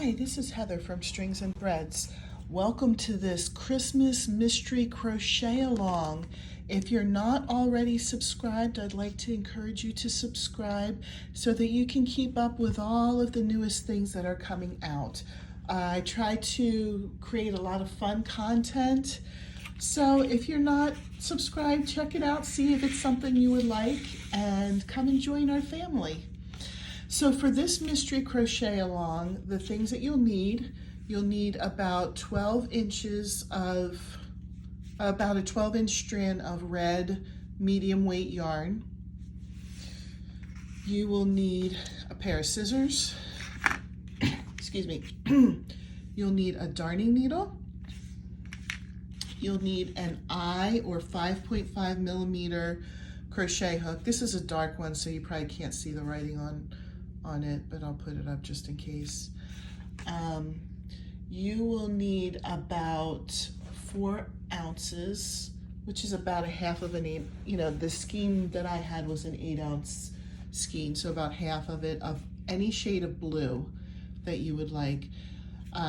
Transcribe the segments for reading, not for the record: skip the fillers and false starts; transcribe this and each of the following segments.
Hi, this is Heather from Strings and Threads. Welcome to this Christmas mystery crochet along. If you're not already subscribed, I'd like to encourage you to subscribe so that you can keep up with all of the newest things that are coming out. I try to create a lot of fun content. So if you're not subscribed, check it out, see if it's something you would like, and come and join our family. So for this mystery crochet along, the things that you'll need about 12 inches of, about a 12-inch strand of red medium weight yarn. You will need a pair of scissors, excuse me. You'll need a darning needle. You'll need an eye or 5.5 millimeter crochet hook. This is a dark one, so you probably can't see the writing on it, but I'll put it up just in case. You will need about 4 ounces, which is about a half of an 8, the skein that I had was an 8-ounce skein, so about half of it of any shade of blue that you would like.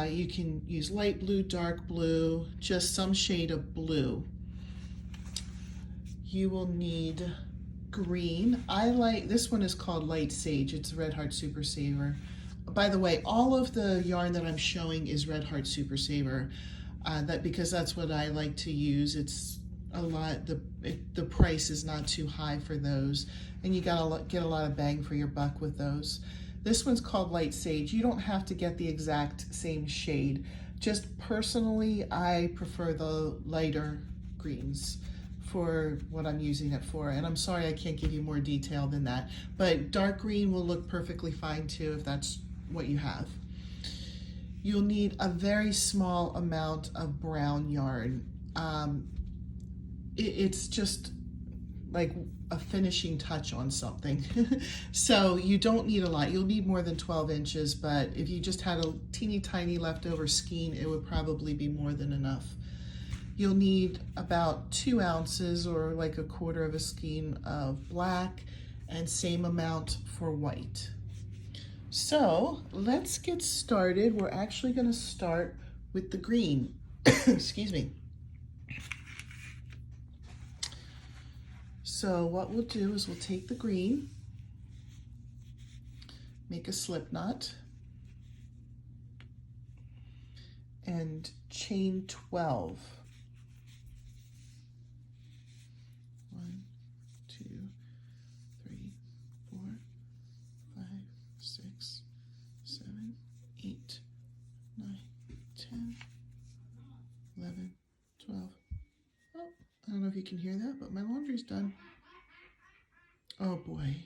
You can use light blue, dark blue, just some shade of blue. You will need green. I like, this one is called Light Sage. It's Red Heart Super Saver. By the way, all of the yarn that I'm showing is Red Heart Super Saver, because that's what I like to use. It's a lot, the price is not too high for those, and you gotta get a lot of bang for your buck with those. This one's called Light Sage. You don't have to get the exact same shade. Just personally, I prefer the lighter greens for what I'm using it for. And I'm sorry I can't give you more detail than that. But dark green will look perfectly fine too if that's what you have. You'll need a very small amount of brown yarn. It's just like a finishing touch on something. So you don't need a lot. You'll need more than 12 inches, but if you just had a teeny tiny leftover skein, it would probably be more than enough. You'll need about 2 ounces or like a quarter of a skein of black, and same amount for white. So let's get started. We're actually going to start with the green. Excuse me. So what we'll do is we'll take the green, make a slip knot, and chain 12. 1, 2, 3, 4, 5, 6, 7, 8, 9, 10, 11, 12. Oh, I don't know if you can hear that, but my laundry's done. Oh boy.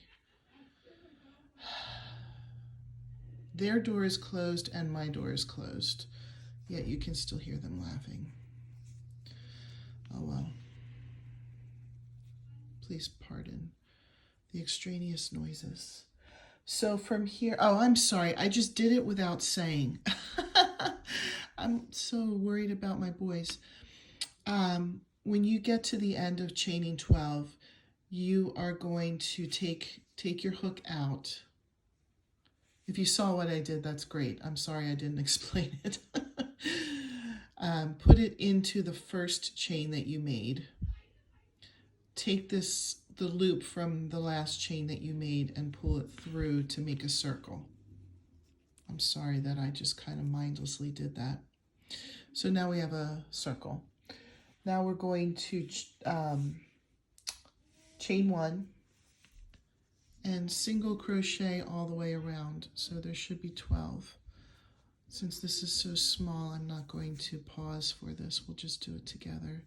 Their door is closed and my door is closed, yet you can still hear them laughing. Oh well. Please pardon the extraneous noises. So from here, oh, I'm sorry, I just did it without saying. I'm so worried about my boys. When you get to the end of chaining 12, you are going to take your hook out. If you saw what I did, that's great. I'm sorry I didn't explain it. Put it into the first chain that you made. Take the loop from the last chain that you made and pull it through to make a circle. I'm sorry that I just kind of mindlessly did that. So now we have a circle. Now we're going to chain 1 and single crochet all the way around. So there should be 12. Since this is so small, I'm not going to pause for this. We'll just do it together.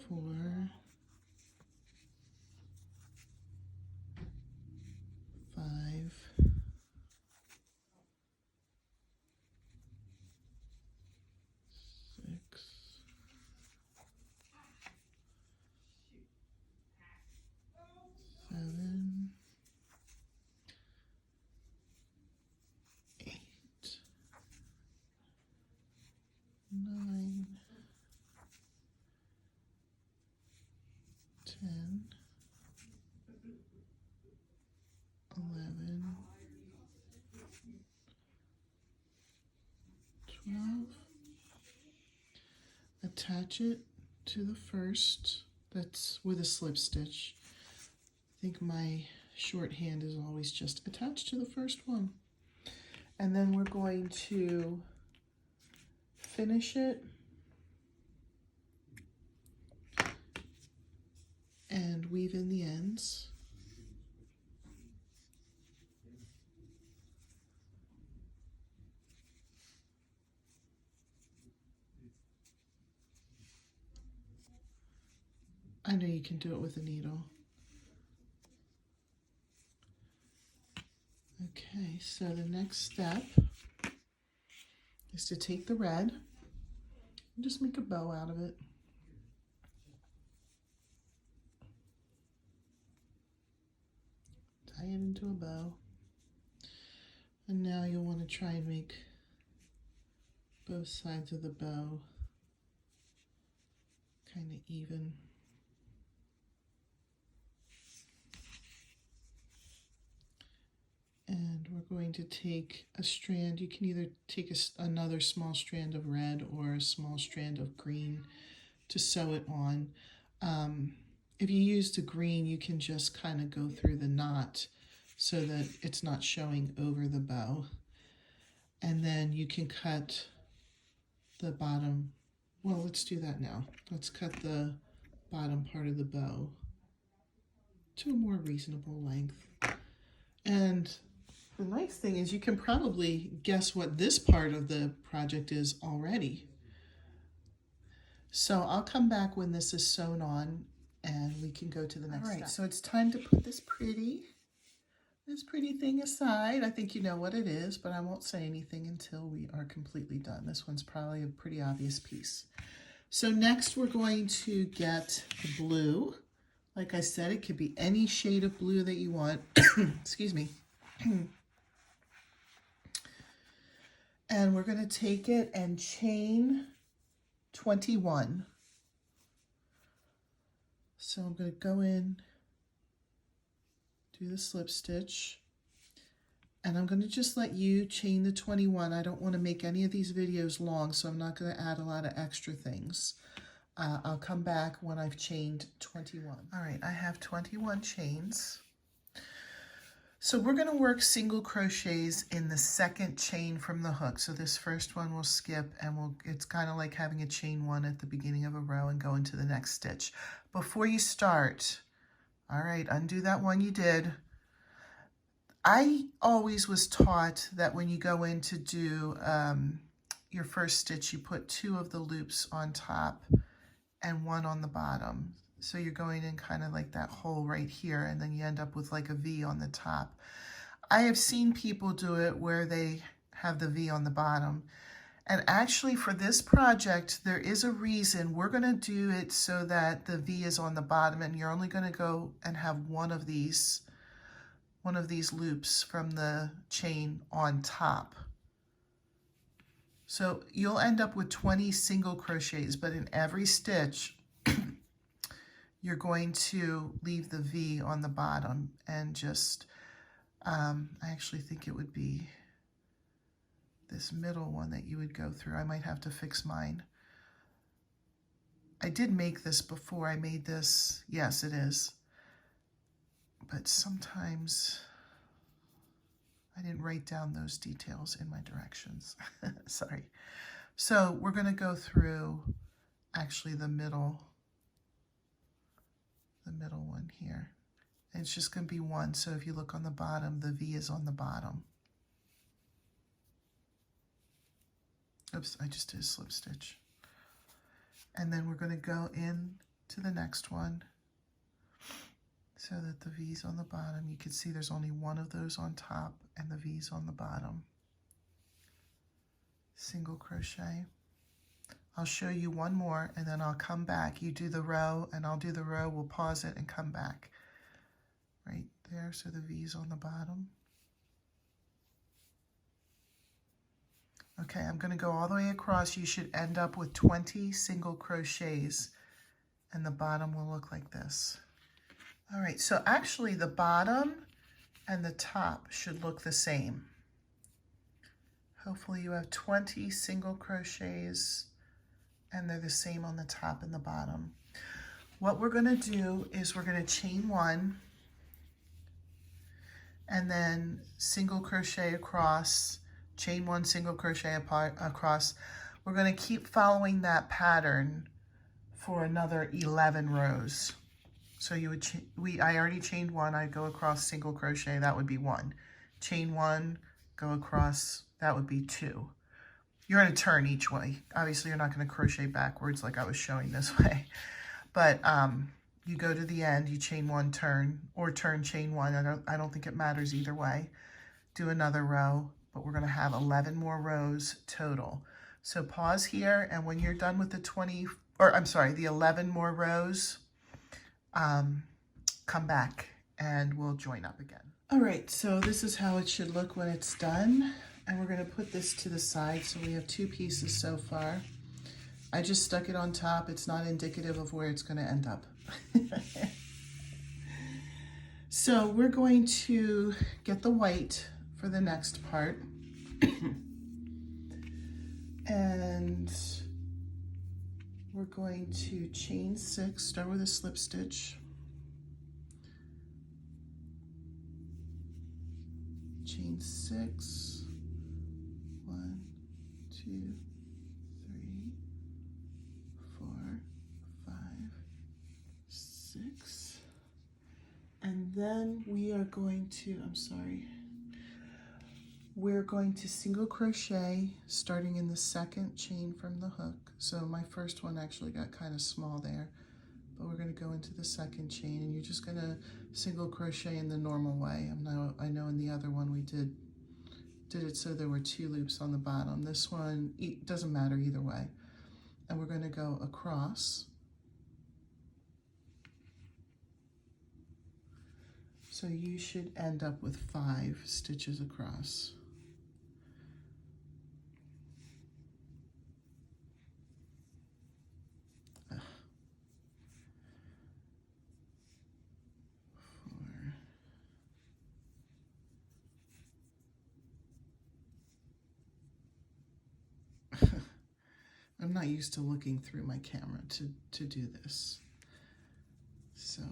Four, 5, 6, attach it to the first, that's with a slip stitch. I think my shorthand is always just attached to the first one. And then we're going to finish it and weave in the ends. I know you can do it with a needle. Okay, so the next step is to take the red and just make a bow out of it. Tie it into a bow. And now you'll want to try and make both sides of the bow kind of even. And we're going to take a strand. You can either take another small strand of red or a small strand of green to sew it on. If you use the green, you can just kind of go through the knot so that it's not showing over the bow. And then you can cut the bottom. Well, let's do that now. Let's cut the bottom part of the bow to a more reasonable length. And the nice thing is you can probably guess what this part of the project is already. So I'll come back when this is sewn on and we can go to the next step. So it's time to put this pretty thing aside. I think you know what it is, but I won't say anything until we are completely done. This one's probably a pretty obvious piece. So next we're going to get the blue. Like I said, it could be any shade of blue that you want. Excuse me. And we're going to take it and chain 21. So I'm going to go in, do the slip stitch, and I'm going to just let you chain the 21. I don't want to make any of these videos long, so I'm not going to add a lot of extra things. I'll come back when I've chained 21. All right, I have 21 chains. So we're going to work single crochets in the second chain from the hook. So this first one we'll skip, and it's kind of like having a chain one at the beginning of a row and go into the next stitch. Before you start, all right, undo that one you did. I always was taught that when you go in to do your first stitch, you put 2 of the loops on top and 1 on the bottom. So you're going in kind of like that hole right here, and then you end up with like a V on the top. I have seen people do it where they have the V on the bottom. And actually for this project, there is a reason. We're going to do it so that the V is on the bottom, and you're only going to go and have one of these loops from the chain on top. So you'll end up with 20 single crochets, but in every stitch, you're going to leave the V on the bottom and just, I actually think it would be this middle one that you would go through. I might have to fix mine. I did make this before. I made this, yes it is. But sometimes I didn't write down those details in my directions. Sorry. So we're going to go through actually the middle one here. And it's just going to be 1. So if you look on the bottom, the V is on the bottom. Oops, I just did a slip stitch. And then we're going to go in to the next one so that the V's on the bottom. You can see there's only 1 of those on top and the V's on the bottom. Single crochet. I'll show you one more and then I'll come back. You do the row and I'll do the row. We'll pause it and come back. Right there, so the V's on the bottom. Okay, I'm going to go all the way across. You should end up with 20 single crochets and the bottom will look like this. All right, so actually the bottom and the top should look the same. Hopefully you have 20 single crochets and and they're the same on the top and the bottom. What we're going to do is we're going to chain one and then single crochet across, chain one, single crochet across. We're going to keep following that pattern for another 11 rows. So you would, I already chained one, I'd go across single crochet, that would be one. Chain one, go across, that would be two. You're going to turn each way. Obviously you're not going to crochet backwards like I was showing this way. But you go to the end, you chain one, turn, or turn, chain one. I don't think it matters either way. Do another row, but we're going to have 11 more rows total. So pause here, and when you're done with the 11 more rows, come back and we'll join up again. All right, so this is how it should look when it's done. And we're going to put this to the side. So we have two pieces so far. I just stuck it on top. It's not indicative of where it's going to end up. So we're going to get the white for the next part. And we're going to chain 6, start with a slip stitch. Chain 6, 1, 2, 3, 4, 5, 6. And then we are going to, we're going to single crochet starting in the second chain from the hook. So my first one actually got kind of small there, but we're going to go into the second chain, and you're just going to single crochet in the normal way. I know in the other one we did it so there were 2 loops on the bottom. This one, it doesn't matter either way. And we're going to go across. So you should end up with 5 stitches across. I'm not used to looking through my camera to do this, so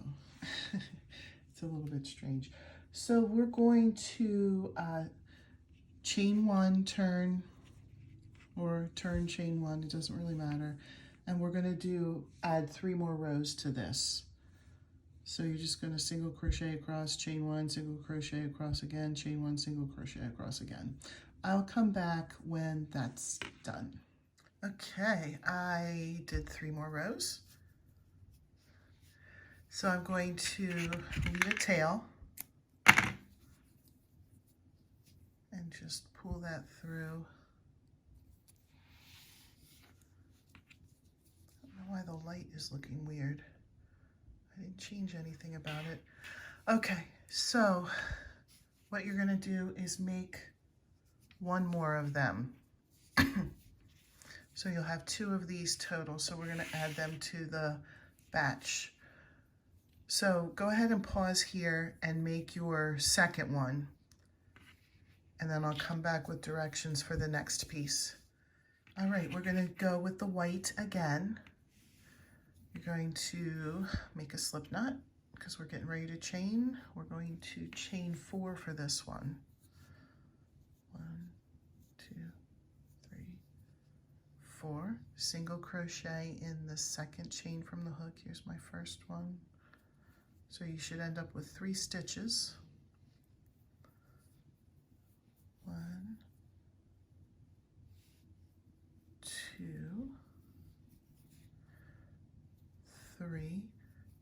it's a little bit strange. So we're going to chain 1, turn, or turn, chain 1, it doesn't really matter. And we're going to add 3 more rows to this. So you're just going to single crochet across, chain 1, single crochet across again, chain 1, single crochet across again. I'll come back when that's done. Okay, I did 3 more rows. So I'm going to leave a tail and just pull that through. I don't know why the light is looking weird. I didn't change anything about it. Okay, so what you're gonna do is make 1 more of them. So you'll have 2 of these total, so we're gonna add them to the batch. So go ahead and pause here and make your second one, and then I'll come back with directions for the next piece. All right, we're gonna go with the white again. You're going to make a slip knot because we're getting ready to chain. We're going to chain 4 for this one. 1, 2, 3, 4. Single crochet in the second chain from the hook. Here's my first one. So you should end up with 3 stitches. 1, 2, 3,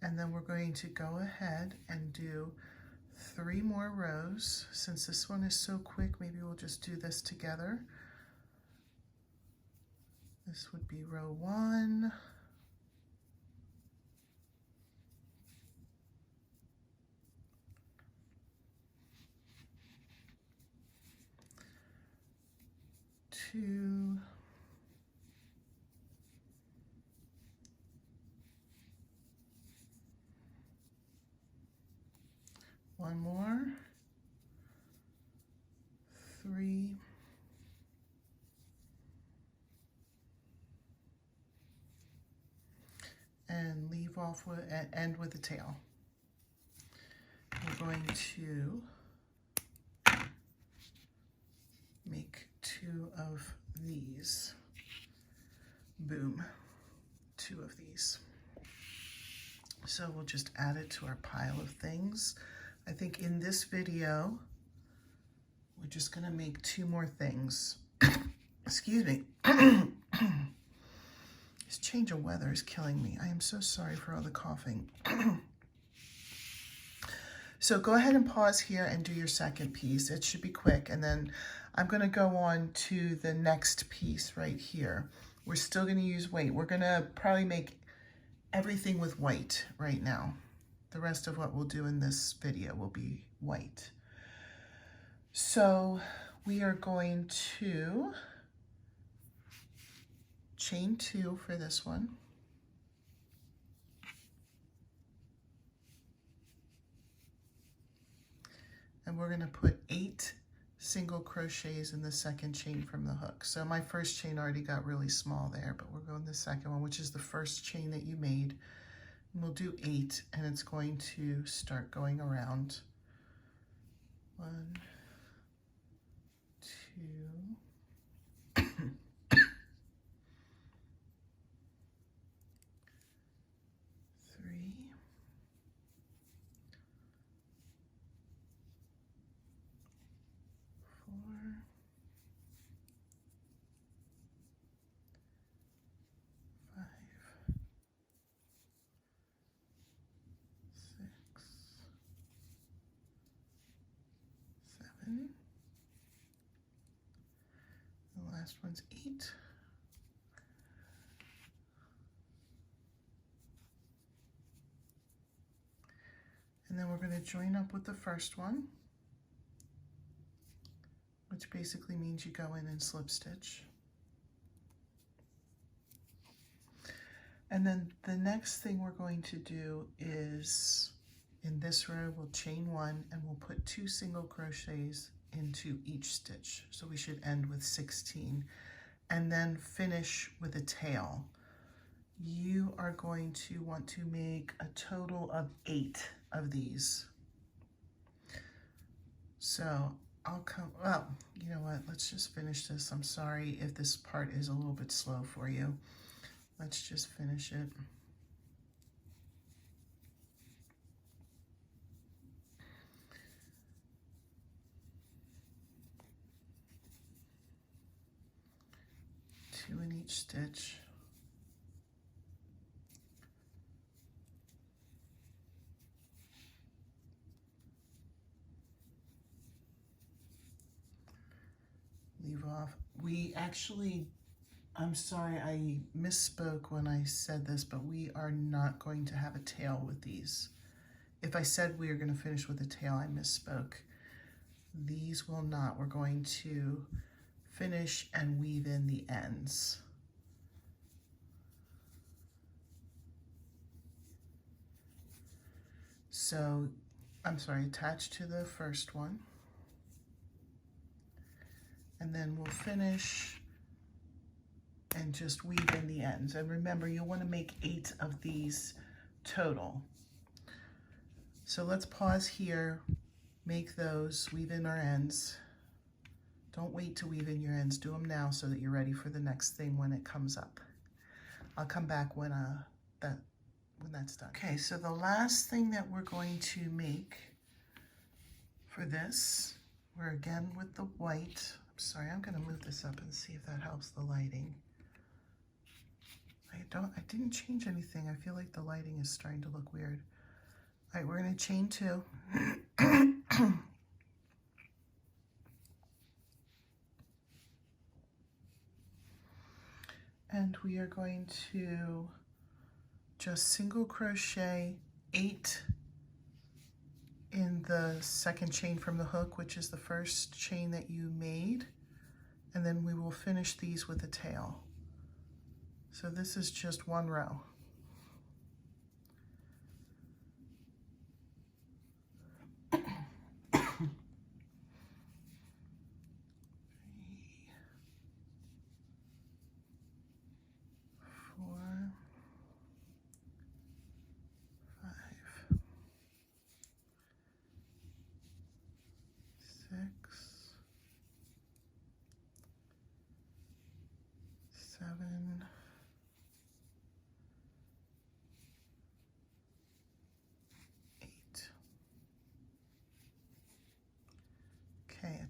and then we're going to go ahead and do 3 more rows. Since this one is so quick, maybe we'll just do this together. This would be row 1. Two. 1 more. 3. and leave off with, and end with the tail. We're going to make 2 of these. Boom, 2 of these. So we'll just add it to our pile of things. I think in this video, we're just gonna make 2 more things. Excuse me. This change of weather is killing me. I am so sorry for all the coughing. So go ahead and pause here and do your second piece. It should be quick. And then I'm gonna go on to the next piece right here. We're still gonna use white. We're gonna probably make everything with white right now. The rest of what we'll do in this video will be white. So we are going to chain 2 for this one. And we're gonna put 8 single crochets in the second chain from the hook. So my first chain already got really small there, but we're going the second one, which is the first chain that you made. And we'll do 8, and it's going to start going around. 1, 2, 3, 4, 5, 6, 7. The last one's 8. And then we're going to join up with the first one, which basically means you go in and slip stitch. And then the next thing we're going to do is, in this row, we'll chain 1 and we'll put 2 single crochets into each stitch. So we should end with 16 and then finish with a tail. You are going to want to make a total of 8 of these. So I'll come, well, you know what, let's just finish this. I'm sorry if this part is a little bit slow for you. Let's just finish it. Two in each stitch. Leave off. We actually, I'm sorry, I misspoke when I said this, but we are not going to have a tail with these. If I said we are going to finish with a tail, I misspoke. These will not. We're going to finish and weave in the ends. So, I'm sorry, attach to the first one. And then we'll finish and just weave in the ends. And remember, you'll want to make 8 of these total. So let's pause here, make those, weave in our ends. Don't wait to weave in your ends. Do them now so that you're ready for the next thing when it comes up. I'll come back when that's done. Okay, so the last thing that we're going to make for this, we're again with the white. I'm sorry, I'm going to move this up and see if that helps the lighting. I didn't change anything. I feel like the lighting is starting to look weird. All right, we're going to chain 2. And we are going to just single crochet 8 in the second chain from the hook, which is the first chain that you made. And then we will finish these with a tail. So this is just one row.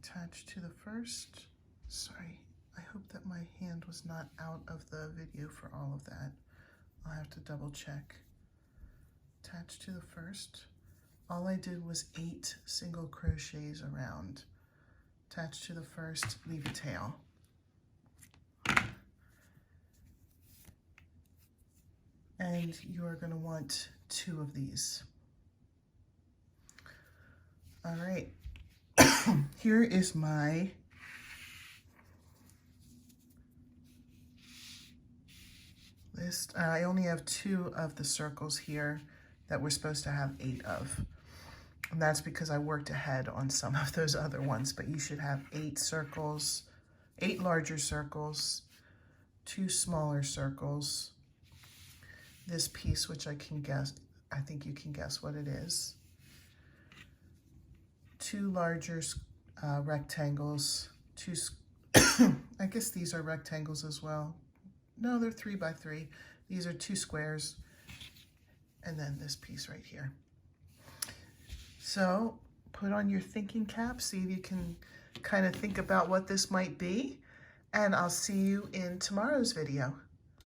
attach to the first. Sorry, I hope that my hand was not out of the video for all of that. I'll have to double check. Attach to the first. All I did was 8 single crochets around. Attach to the first, leave a tail. And you're going to want 2 of these. All right, here is my list. I only have 2 of the circles here that we're supposed to have 8 of. And that's because I worked ahead on some of those other ones, but you should have 8 circles, 8 larger circles, 2 smaller circles, this piece, which I think you can guess what it is, 2 larger rectangles, 2, I guess these are rectangles as well. No, they're 3 by 3. These are 2 squares, and then this piece right here. So put on your thinking cap, see if you can kind of think about what this might be, and I'll see you in tomorrow's video.